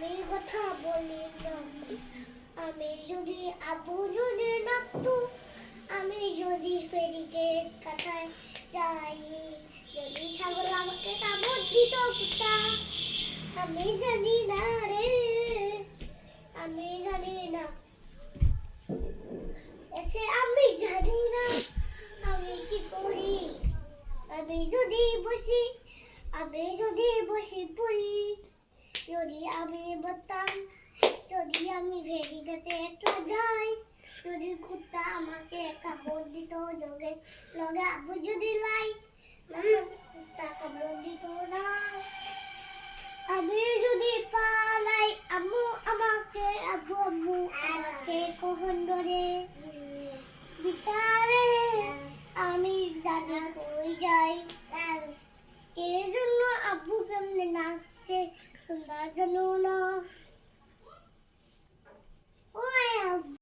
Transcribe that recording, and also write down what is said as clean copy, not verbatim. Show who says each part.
Speaker 1: আমি কথা বলি না, আমি যদি আবু যদি নামতো, আমি যদি ফেরিকে কাটায় যাই, যদি ছাগল আমাকে কামড় দিত কুত্তা, আমি জানি না রে, আমি জানি না, এসে আমি জানি না আমি কি করি, আমি যদি বসি, আমি যদি বসি পড়ি, যদি আমি বলতাম, যদি আমি ফেরিঘাটে একলা যাই, যদি কুত্তা আমাকে কামড় দিত যোগে লগে আবু যদি লাই, কুত্তা কামড় দিত না, আমি যদি পালাই আম্মু আমাকে, আব্বু আম্মু আমাকে কখন ধরে, বিটা